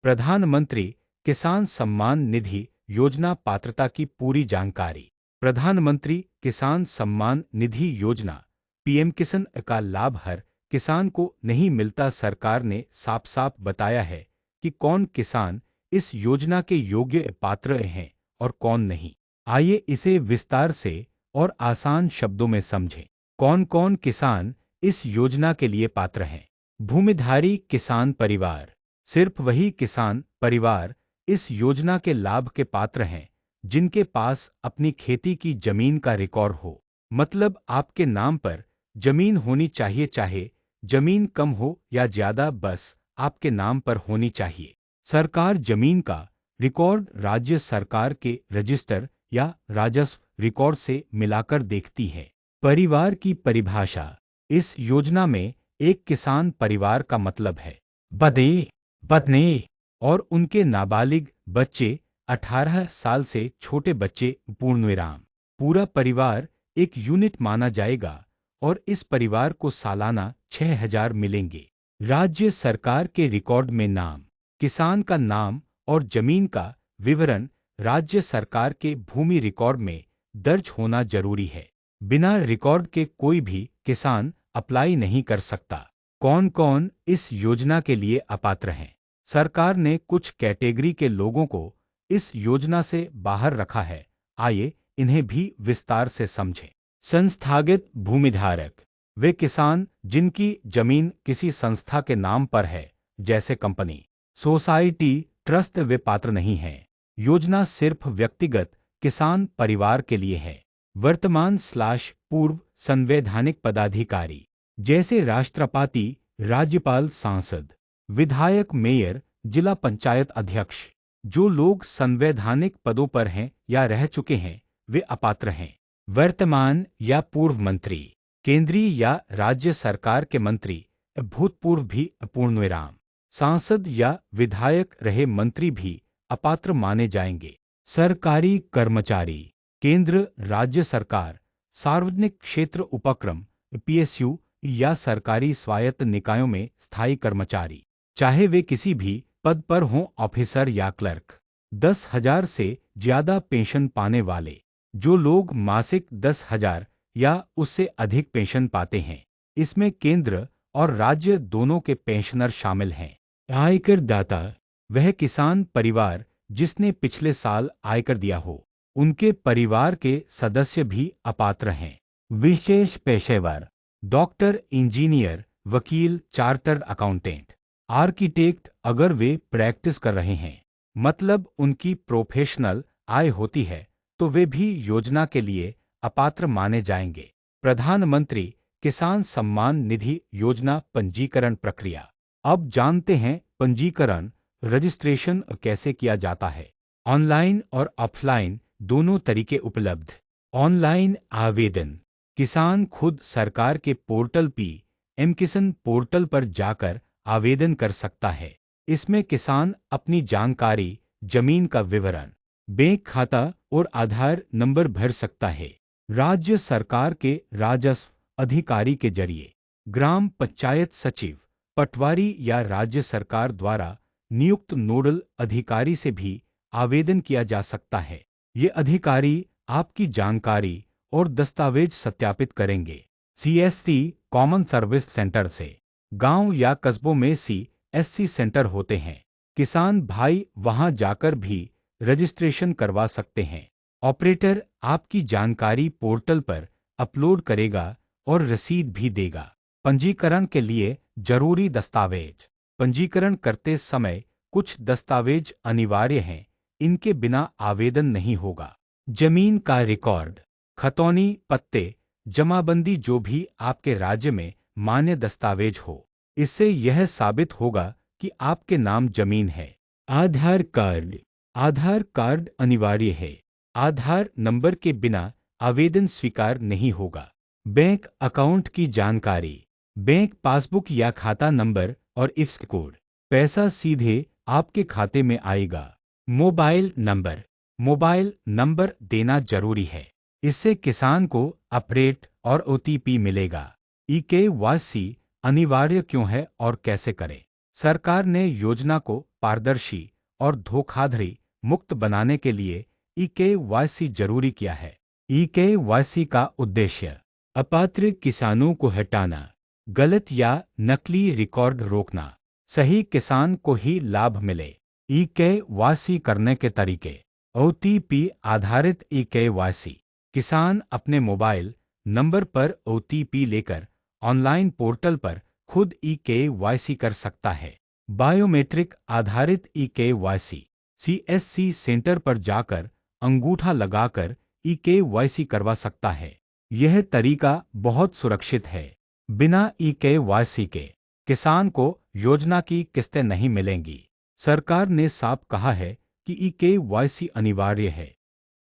प्रधानमंत्री किसान सम्मान निधि योजना पात्रता की पूरी जानकारी। प्रधानमंत्री किसान सम्मान निधि योजना पीएम किसान का लाभ हर किसान को नहीं मिलता। सरकार ने साफ साफ बताया है कि कौन किसान इस योजना के योग्य पात्र हैं और कौन नहीं। आइए इसे विस्तार से और आसान शब्दों में समझें। कौन कौन किसान इस योजना के लिए पात्र हैं? भूमिधारी किसान परिवार। सिर्फ वही किसान परिवार इस योजना के लाभ के पात्र हैं जिनके पास अपनी खेती की जमीन का रिकॉर्ड हो। मतलब आपके नाम पर जमीन होनी चाहिए, चाहे जमीन कम हो या ज्यादा, बस आपके नाम पर होनी चाहिए। सरकार जमीन का रिकॉर्ड राज्य सरकार के रजिस्टर या राजस्व रिकॉर्ड से मिलाकर देखती है। परिवार की परिभाषा। इस योजना में एक किसान परिवार का मतलब है पति, पत्नी और उनके नाबालिग बच्चे, 18 साल से छोटे बच्चे, पूर्णविराम। पूरा परिवार एक यूनिट माना जाएगा और इस परिवार को सालाना 6,000 मिलेंगे। राज्य सरकार के रिकॉर्ड में नाम। किसान का नाम और जमीन का विवरण राज्य सरकार के भूमि रिकॉर्ड में दर्ज होना जरूरी है। बिना रिकॉर्ड के कोई भी किसान अप्लाई नहीं कर सकता। कौन कौन इस योजना के लिए अपात्र हैं? सरकार ने कुछ कैटेगरी के लोगों को इस योजना से बाहर रखा है। आइए इन्हें भी विस्तार से समझें। संस्थागत भूमिधारक। वे किसान जिनकी जमीन किसी संस्था के नाम पर है, जैसे कंपनी, सोसाइटी, ट्रस्ट, वे पात्र नहीं हैं। योजना सिर्फ व्यक्तिगत किसान परिवार के लिए है। वर्तमान/पूर्व संवैधानिक पदाधिकारी जैसे राष्ट्रपति, राज्यपाल, सांसद, विधायक, मेयर, जिला पंचायत अध्यक्ष। जो लोग संवैधानिक पदों पर हैं या रह चुके हैं वे अपात्र हैं। वर्तमान या पूर्व मंत्री, केंद्रीय या राज्य सरकार के मंत्री, भूतपूर्व भी, पूर्णविराम। सांसद या विधायक रहे मंत्री भी अपात्र माने जाएंगे। सरकारी कर्मचारी, केंद्र, राज्य सरकार, सार्वजनिक क्षेत्र उपक्रम, पीएसयू या सरकारी स्वायत्त निकायों में स्थायी कर्मचारी, चाहे वे किसी भी पद पर हों, ऑफिसर या क्लर्क। 10,000 से ज्यादा पेंशन पाने वाले। जो लोग मासिक 10,000 या उससे अधिक पेंशन पाते हैं, इसमें केंद्र और राज्य दोनों के पेंशनर शामिल हैं। आयकर दाता, वह किसान परिवार जिसने पिछले साल आयकर दिया हो, उनके परिवार के सदस्य भी अपात्र हैं। विशेष पेशेवर, डॉक्टर, इंजीनियर, वकील, चार्टर्ड अकाउंटेंट, आर्किटेक्ट, अगर वे प्रैक्टिस कर रहे हैं, मतलब उनकी प्रोफेशनल आय होती है, तो वे भी योजना के लिए अपात्र माने जाएंगे। प्रधानमंत्री किसान सम्मान निधि योजना पंजीकरण प्रक्रिया। अब जानते हैं पंजीकरण, रजिस्ट्रेशन कैसे किया जाता है। ऑनलाइन और ऑफलाइन दोनों तरीके उपलब्ध। ऑनलाइन आवेदन, किसान खुद सरकार के पोर्टल पीएम किसान पोर्टल पर जाकर आवेदन कर सकता है। इसमें किसान अपनी जानकारी, जमीन का विवरण, बैंक खाता और आधार नंबर भर सकता है। राज्य सरकार के राजस्व अधिकारी के जरिए, ग्राम पंचायत सचिव, पटवारी या राज्य सरकार द्वारा नियुक्त नोडल अधिकारी से भी आवेदन किया जा सकता है। ये अधिकारी आपकी जानकारी और दस्तावेज सत्यापित करेंगे। सीएससी कॉमन सर्विस सेंटर से। गांव या कस्बों में सीएससी सेंटर होते हैं। किसान भाई वहां जाकर भी रजिस्ट्रेशन करवा सकते हैं। ऑपरेटर आपकी जानकारी पोर्टल पर अपलोड करेगा और रसीद भी देगा। पंजीकरण के लिए जरूरी दस्तावेज। पंजीकरण करते समय कुछ दस्तावेज अनिवार्य हैं, इनके बिना आवेदन नहीं होगा। जमीन का रिकॉर्ड, खतौनी, पत्ते, जमाबंदी, जो भी आपके राज्य में मान्य दस्तावेज हो, इससे यह साबित होगा कि आपके नाम जमीन है। आधार कार्ड, आधार कार्ड अनिवार्य है। आधार नंबर के बिना आवेदन स्वीकार नहीं होगा। बैंक अकाउंट की जानकारी, बैंक पासबुक या खाता नंबर और IFSC कोड। पैसा सीधे आपके खाते में आएगा। मोबाइल नंबर, मोबाइल नंबर देना जरूरी है। इससे किसान को अपडेट और OTP मिलेगा। EKYC अनिवार्य क्यों है और कैसे करें? सरकार ने योजना को पारदर्शी और धोखाधड़ी मुक्त बनाने के लिए ई-केवाईसी जरूरी किया है। ई-केवाईसी का उद्देश्य अपात्र किसानों को हटाना, गलत या नकली रिकॉर्ड रोकना, सही किसान को ही लाभ मिले। ई-केवाईसी करने के तरीके ओटीपी आधारित ई-केवाईसी। किसान अपने मोबाइल नंबर पर ओटीपी लेकर ऑनलाइन पोर्टल पर खुद ई-केवाईसी कर सकता है। बायोमेट्रिक आधारित ई-केवाईसी। सीएससी सेंटर पर जाकर अंगूठा लगाकर ई-केवाईसी करवा सकता है। यह तरीका बहुत सुरक्षित है। बिना ई-केवाईसी के किसान को योजना की किस्तें नहीं मिलेंगी। सरकार ने साफ कहा है कि ई-केवाईसी अनिवार्य है।